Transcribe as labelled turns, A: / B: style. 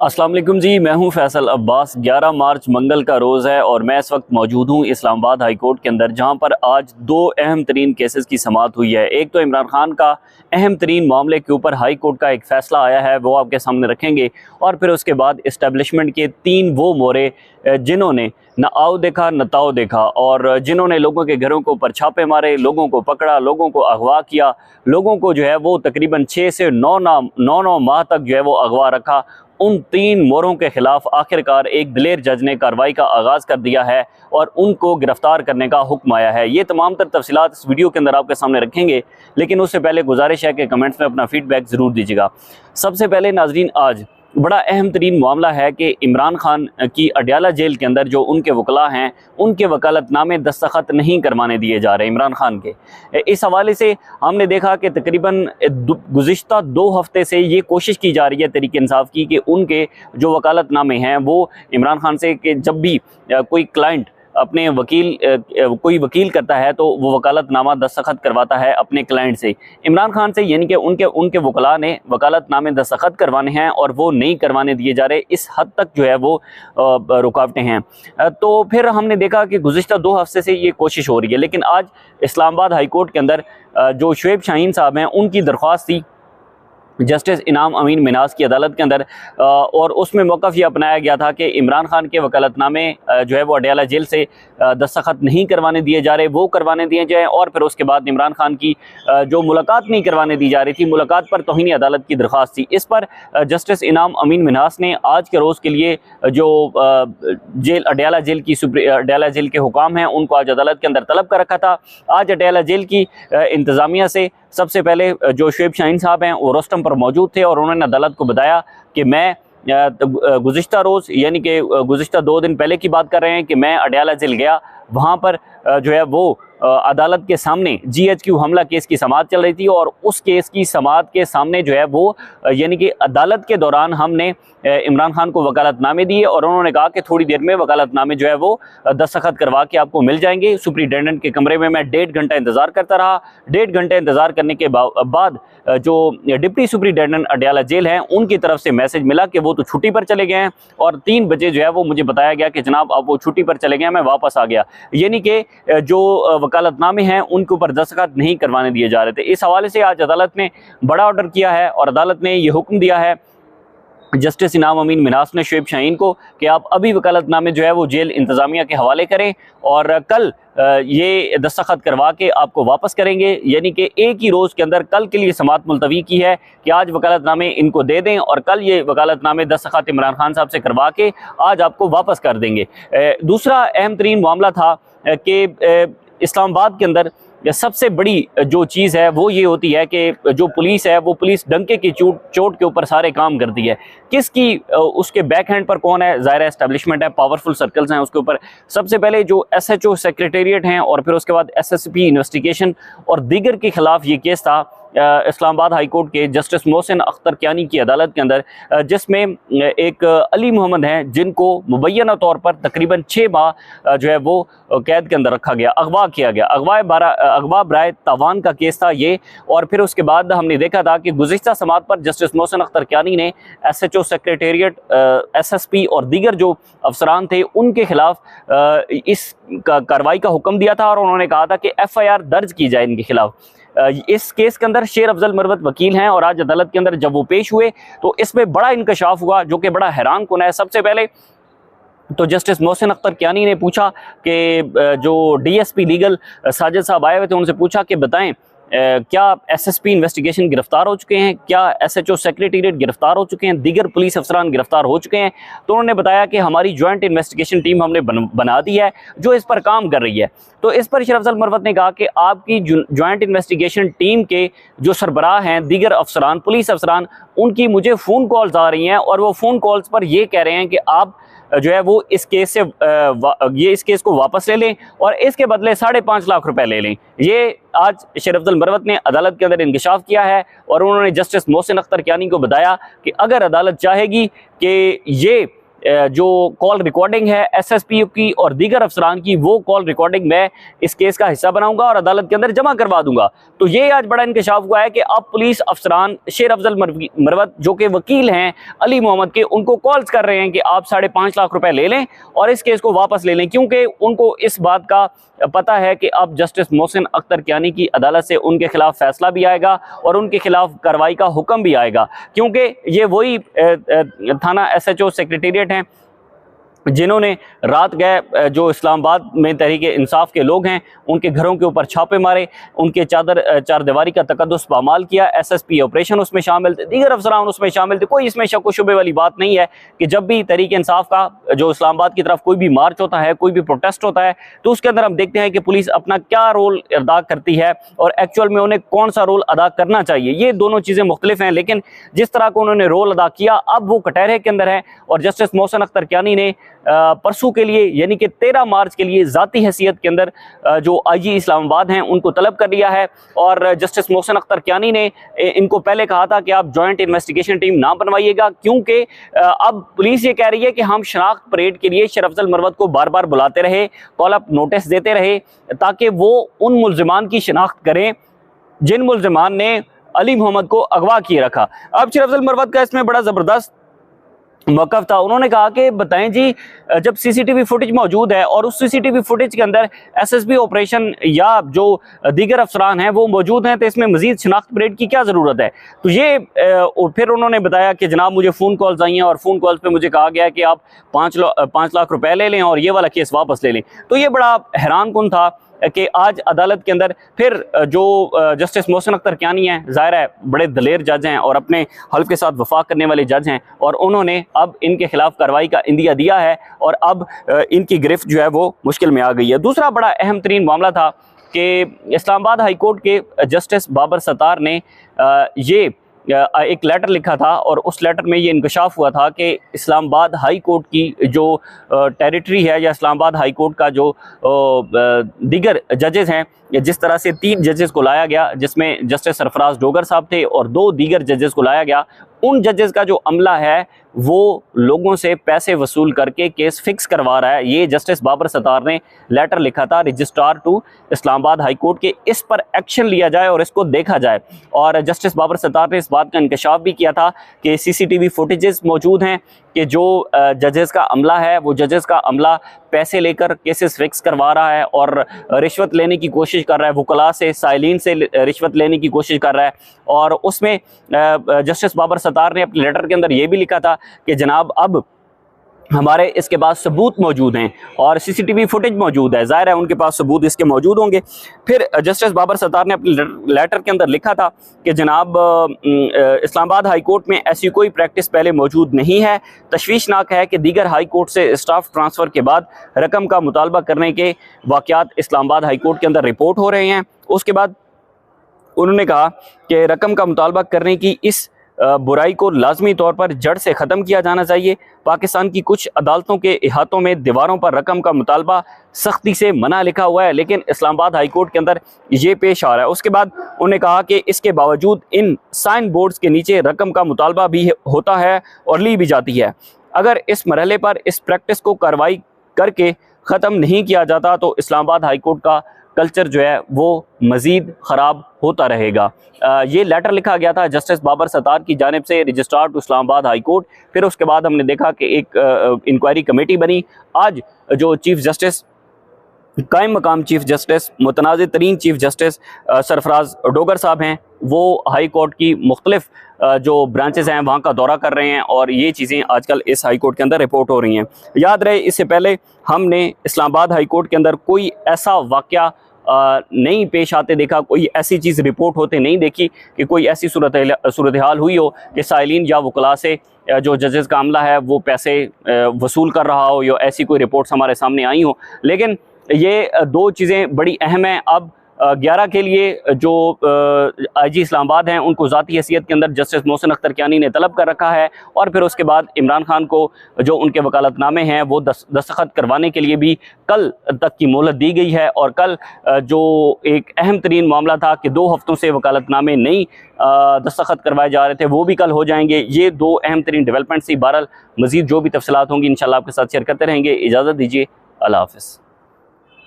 A: अस्सलाम वालेकुम जी, मैं हूं फैसल अब्बास। 11 मार्च मंगल का रोज़ है और मैं इस वक्त मौजूद हूं इस्लामाबाद हाई कोर्ट के अंदर, जहां पर आज दो अहम तरीन केसेस की समाअत हुई है। एक तो इमरान खान का अहम तरीन मामले के ऊपर हाई कोर्ट का एक फ़ैसला आया है, वो आपके सामने रखेंगे। और फिर उसके बाद इस्टेब्लिशमेंट के 3 वो मोरे जिन्होंने न आओ देखा न ताओ देखा और जिन्होंने लोगों के घरों के ऊपर छापे मारे, लोगों को पकड़ा, लोगों को अगवा किया, लोगों को जो है वो तकरीबन 6 से 9 माह तक जो है वो अगवा रखा। उन 3 मोरों के खिलाफ आखिरकार एक दिलेर जज ने कार्रवाई का आगाज़ कर दिया है और उनको गिरफ्तार करने का हुक्म आया है। ये तमाम तर तफसीलात इस वीडियो के अंदर आपके सामने रखेंगे, लेकिन उससे पहले गुजारिश है कि कमेंट्स में अपना फीडबैक ज़रूर दीजिएगा। सबसे पहले नाजरीन, आज बड़ा अहम तरीन मामला है कि इमरान खान की अडयाला जेल के अंदर जो उनके वकला हैं, उनके वकालतनामे दस्तखत नहीं करवाने दिए जा रहे इमरान खान के। इस हवाले से हमने देखा कि तकरीबन गुज़िश्ता 2 हफ्ते से ये कोशिश की जा रही है तहरीक इंसाफ की कि उनके जो वकालतनामे हैं वो इमरान खान से, कि जब भी कोई क्लाइंट अपने कोई वकील करता है तो वो वकालतनामा दस्तखत करवाता है अपने क्लाइंट से, इमरान खान से, यानी कि उनके वकला ने वकालतनामे दस्तखत करवाने हैं और वो नहीं करवाने दिए जा रहे। इस हद तक जो है वो रुकावटें हैं। तो फिर हमने देखा कि गुज़िश्ता 2 हफ्ते से ये कोशिश हो रही है, लेकिन आज इस्लामाबाद हाई कोर्ट के अंदर जो शुएब शाहीन साहब हैं, उनकी दरख्वास्त थी जस्टिस इनाम अमीन मिनास की अदालत के अंदर, और उसमें मौक़िफ़ ये अपनाया गया था कि इमरान खान के वकालतनामे जो है वो अडयाला जेल से दस्तखत नहीं करवाने दिए जा रहे, वो करवाने दिए जाएँ। और फिर उसके बाद इमरान खान की जो मुलाकात नहीं करवाने दी जा रही थी, मुलाकात पर तौहीन अदालत की दरख्वास्त थी। इस पर जस्टिस इनाम अमीन मिनास ने आज के रोज़ के लिए जो अडयाला जेल के हुकाम हैं, उनको आज अदालत के अंदर तलब कर रखा था। आज अडयाला जेल की इंतज़ामिया से सबसे पहले जो शुएब शाहीन साहब हैं वो रोस्टम पर मौजूद थे और उन्होंने अदालत को बताया कि मैं गुज़िश्ता रोज़, यानी कि गुज़िश्ता 2 दिन पहले की बात कर रहे हैं, कि मैं अडयाला जेल गया, वहाँ पर जो है वो अदालत के सामने GHQ हमला केस की समाअत चल रही थी और उस केस की समाअत के सामने जो है वो यानी कि अदालत के दौरान हमने इमरान खान को वकालतनामे दिए और उन्होंने कहा कि थोड़ी देर में वकालतनामे जो है वो दस्तखत करवा के आपको मिल जाएंगे। सुप्रिटेंडेंट के कमरे में मैं 1.5 घंटा इंतज़ार करता रहा। 1.5 घंटे इंतज़ार करने के बाद जो डिप्टी सुप्रिटेंडेंट अडयाला जेल हैं, उनकी तरफ से मैसेज मिला कि वो तो छुट्टी पर चले गए हैं और 3 बजे जो है वो मुझे बताया गया कि जनाब अब वो छुट्टी पर चले गए हैं, मैं वापस आ गया। यानी कि जो वकालतनामे हैं उनके ऊपर दस्तखत नहीं करवाने दिए जा रहे थे। इस हवाले से आज अदालत ने बड़ा ऑर्डर किया है और अदालत ने ये हुक्म दिया है जस्टिस इनाम अमीन मिनास ने शुएब शाहीन को कि आप अभी वकालतनामे जो है वो जेल इंतज़ामिया के हवाले करें और कल ये दस्तखत करवा के आपको वापस करेंगे। यानी कि एक ही रोज़ के अंदर कल के लिए समाअत मुलतवी की है कि आज वकालतनामे इनको दे दें और कल ये वकालतनामे दस्तखत इमरान खान साहब से करवा के आज आपको वापस कर देंगे। दूसरा अहम तरीन मामला था कि इस्लामाबाद के अंदर सबसे बड़ी जो चीज़ है वो ये होती है कि जो पुलिस है वो पुलिस डंके की चोट के ऊपर सारे काम करती है। किसकी उसके बैक हैंड पर कौन है? ज़ाहिर एस्टेब्लिशमेंट है, पावरफुल सर्कल्स हैं उसके ऊपर। सबसे पहले जो SHO सेक्रेटेरिएट हैं और फिर उसके बाद SSP इन्वेस्टिगेशन और दीगर के ख़िलाफ़ ये केस था इस्लामाबाद हाई कोर्ट के जस्टिस मोहसिन अख्तर कियानी की अदालत के अंदर, जिसमें एक अली मोहम्मद हैं जिनको मुबैना तौर पर तकरीबन 6 माह जो है वो कैद के अंदर रखा गया, अगवा किया गया। अगवा बराए तावान का केस था ये। और फिर उसके बाद हमने देखा था कि गुज़िश्ता समाअत पर जस्टिस मोहसिन अख्तर कियानी ने SHO सेक्रेटेरिएट, SSP और दीगर जो अफसरान थे उनके खिलाफ इस कार्रवाई का हुक्म दिया था और उन्होंने कहा था कि FIR दर्ज की जाए इनके खिलाफ। इस केस के अंदर शेर अफजल मरवत वकील हैं और आज अदालत के अंदर जब वो पेश हुए तो इसमें बड़ा इंकशाफ हुआ जो कि बड़ा हैरान कुन है। सबसे पहले तो जस्टिस मोहसिन अख्तर कियानी ने पूछा कि जो DSP लीगल साजिद साहब आए हुए थे उनसे पूछा कि बताएं क्या SSP इन्वेस्टिगेशन गिरफ्तार हो चुके हैं, क्या SHO सेक्रेटेरिएट गिरफ्तार हो चुके हैं, दीगर पुलिस अफसरान गिरफ्तार हो चुके हैं? तो उन्होंने बताया कि हमारी जॉइंट इन्वेस्टिगेशन टीम हमने बना दी है जो इस पर काम कर रही है। तो इस पर शेर अफजल मरवत ने कहा कि आपकी जॉइंट इन्वेस्टिगेशन टीम के जो सरबराह हैं, दीगर अफसरान, पुलिस अफसरान, उनकी मुझे फ़ोन कॉल्स आ रही हैं और वो फ़ोन कॉल्स पर ये कह रहे हैं कि आप जो है वो इस केस को वापस ले लें और इसके बदले 5.5 लाख रुपए ले लें। ये आज शेर अफजल मरवत ने अदालत के अंदर इंकशाफ किया है और उन्होंने जस्टिस मोहसिन अख्तर कियानी को बताया कि अगर अदालत चाहेगी कि ये जो कॉल रिकॉर्डिंग है SSPO की और दीगर अफसरान की, वो कॉल रिकॉर्डिंग मैं इस केस का हिस्सा बनाऊंगा और अदालत के अंदर जमा करवा दूंगा। तो ये आज बड़ा इंकशाफ हुआ है कि अब पुलिस अफसरान शेर अफजल मरवत जो कि वकील हैं अली मोहम्मद के, उनको कॉल्स कर रहे हैं कि आप 5.5 लाख रुपए ले लें और इस केस को वापस ले लें, क्योंकि उनको इस बात का पता है कि अब जस्टिस मोहसिन अख्तर कियानी की अदालत से उनके खिलाफ फैसला भी आएगा और उनके खिलाफ कार्रवाई का हुक्म भी आएगा, क्योंकि ये वही थाना SHO सेक्रेटेरिएट हैं जिन्होंने रात गए जो इस्लामाबाद में तहरीक इंसाफ के लोग हैं उनके घरों के ऊपर छापे मारे, उनके चारदीवारी का तकद्दुस पामाल किया। SSP ऑपरेशन उसमें शामिल थे, दीगर अफसरान उसमें शामिल थे। कोई इसमें शक व शुबे वाली बात नहीं है कि जब भी तहरीक इंसाफ का जो इस्लामाबाद की तरफ कोई भी मार्च होता है, कोई भी प्रोटेस्ट होता है, तो उसके अंदर हम देखते हैं कि पुलिस अपना क्या रोल अदा करती है और एक्चुअल में उन्हें कौन सा रोल अदा करना चाहिए। ये दोनों चीज़ें मुख्तलिफ हैं, लेकिन जिस तरह को उन्होंने रोल अदा किया अब वो कटहरे के अंदर है। और जस्टिस मोहसिन अख्तर कियानी ने परसों के लिए यानी कि 13 मार्च के लिए ज़ाती हैसियत के अंदर जो IG इस्लामाबाद हैं उनको तलब कर लिया है। और जस्टिस मोहसिन अख्तर कियानी ने इनको पहले कहा था कि आप जॉइंट इन्वेस्टिगेशन टीम ना बनवाइएगा, क्योंकि अब पुलिस ये कह रही है कि हम शनाख्त परेड के लिए शेर अफजल मरवत को बार बार बुलाते रहे, कॉल अप नोटिस देते रहे, ताकि वो उन मुल्जिमान की शनाख्त करें जिन मुल्जिमान ने अली मोहम्मद को अगवा किए रखा। अब शेर अफजल मरवत का इसमें बड़ा ज़बरदस्त मौक़िफ़ था। उन्होंने कहा कि बताएं जी, जब CCTV फुटेज मौजूद है और उस CCTV फुटेज के अंदर SSP ऑपरेशन या जो दीगर अफसरान हैं वो मौजूद हैं, तो इसमें मजीद शनाख्त परेड की क्या ज़रूरत है। तो ये फिर उन्होंने बताया कि जनाब मुझे फ़ोन कॉल्स आई हैं और फ़ोन कॉल्स पे मुझे कहा गया है कि आप 5 लाख रुपए ले लें और ये वाला केस वापस ले लें। तो ये बड़ा हैरान कुन था कि आज अदालत के अंदर फिर जो जस्टिस मोहसिन अख्तर कियानी हैं, ज़ाहिर है बड़े दलेर जज हैं और अपने हल्फ के साथ वफा करने वाले जज हैं, और उन्होंने अब इनके खिलाफ कार्रवाई का इंदिया दिया है और अब इनकी गिरफ्त जो है वो मुश्किल में आ गई है। दूसरा बड़ा अहम तरीन मामला था कि इस्लामाबाद हाई कोर्ट के जस्टिस बाबर सत्तार ने ये एक लेटर लिखा था और उस लेटर में ये इंकशाफ हुआ था कि इस्लामाबाद हाई कोर्ट की जो टेरिटरी है या इस्लामाबाद हाई कोर्ट का जो दीगर जजेस हैं, जिस तरह से 3 जजेस को लाया गया जिसमें जस्टिस सरफराज डोगर साहब थे और 2 दीगर जजेस को लाया गया, उन जजेस का जो अमला है वो लोगों से पैसे वसूल करके केस फिक्स करवा रहा है। ये जस्टिस बाबर सत्तार ने लेटर लिखा था registrar to Islamabad high court के, इस पर एक्शन लिया जाए और इसको देखा जाए। और जस्टिस बाबर सत्तार ने इस बात का इंकशाफ भी किया था कि CCTV फुटेजेस मौजूद हैं कि जो जजेस का अमला है वो जजेस का अमला पैसे लेकर केसेस फिक्स करवा रहा है और रिश्वत लेने की कोशिश कर रहा है, वकला से, साइलिन से रिश्वत लेने की कोशिश कर रहा है। और उसमें जस्टिस बाबर सत्तार ने अपने लेटर के अंदर ये भी लिखा था कि जनाब अब हमारे इसके पास सबूत मौजूद हैं और CCTV फुटेज मौजूद है, ज़ाहिर है उनके पास सबूत इसके मौजूद होंगे। फिर जस्टिस बाबर सत्तार ने अपने लेटर के अंदर लिखा था कि जनाब इस्लामाबाद हाई कोर्ट में ऐसी कोई प्रैक्टिस पहले मौजूद नहीं है। तशवीशनाक है कि दीगर हाई कोर्ट से स्टाफ ट्रांसफ़र के बाद रकम का मुतालबा करने के वाक़यात इस्लामाबाद हाई कोर्ट के अंदर रिपोर्ट हो रहे हैं। उसके बाद उन्होंने कहा कि रकम का मुतालबा करने की इस बुराई को लाजमी तौर पर जड़ से ख़त्म किया जाना चाहिए। पाकिस्तान की कुछ अदालतों के इहातों में दीवारों पर रकम का मुतालबा सख्ती से मना लिखा हुआ है, लेकिन इस्लामाबाद हाई कोर्ट के अंदर ये पेश आ रहा है। उसके बाद उन्होंने कहा कि इसके बावजूद इन साइन बोर्ड्स के नीचे रकम का मुतालबा भी होता है और ली भी जाती है। अगर इस मरहले पर इस प्रैक्टिस को कार्रवाई करके ख़त्म नहीं किया जाता तो इस्लामाबाद हाई कोर्ट का कल्चर जो है वो मज़ीद ख़राब होता रहेगा। ये लेटर लिखा गया था जस्टिस बाबर सत्तार की जानिब से registrar to Islamabad high court. फिर उसके बाद हमने देखा कि एक इंक्वायरी कमेटी बनी। आज जो चीफ जस्टिस कायम मकाम चीफ जस्टिस मुतनाज़ तरीन चीफ जस्टिस सरफराज डोगर साहब हैं, वो हाई कोर्ट की मुख्तलिफ जो ब्रांचेस हैं वहाँ का दौरा कर रहे हैं और ये चीज़ें आजकल इस हाई कोर्ट के अंदर रिपोर्ट हो रही हैं। याद रहे इससे पहले हमने इस्लामाबाद हाई कोर्ट के अंदर कोई ऐसा वाक़या नहीं पेश आते देखा, कोई ऐसी चीज़ रिपोर्ट होते नहीं देखी कि कोई ऐसी सूरत हाल हुई हो कि साइलिन या वकला से जो जजेस का अमला है वो पैसे वसूल कर रहा हो या ऐसी कोई रिपोर्ट्स हमारे सामने आई हो। लेकिन ये 2 चीज़ें बड़ी अहम हैं। अब 11 के लिए जो IG इस्लामाबाद हैं उनको ज़ाती हैसियत के अंदर जस्टिस मोहसिन अख्तर कियानी ने तलब कर रखा है, और फिर उसके बाद इमरान खान को जो उनके वकालतनामे हैं वो दस्तखत करवाने के लिए भी कल तक की मोहलत दी गई है। और कल जो एक अहम तरीन मामला था कि 2 हफ्तों से वकालतनामे नहीं दस्तखत करवाए जा रहे थे, वो भी कल हो जाएंगे। ये 2 अहम तरीन डेवलपमेंट्स थी। बहरहाल मज़ीद जो भी तफसीलात होंगी इंशाल्लाह आपके साथ शेयर करते रहेंगे। इजाज़त दीजिए, अल्लाह हाफ़िज़।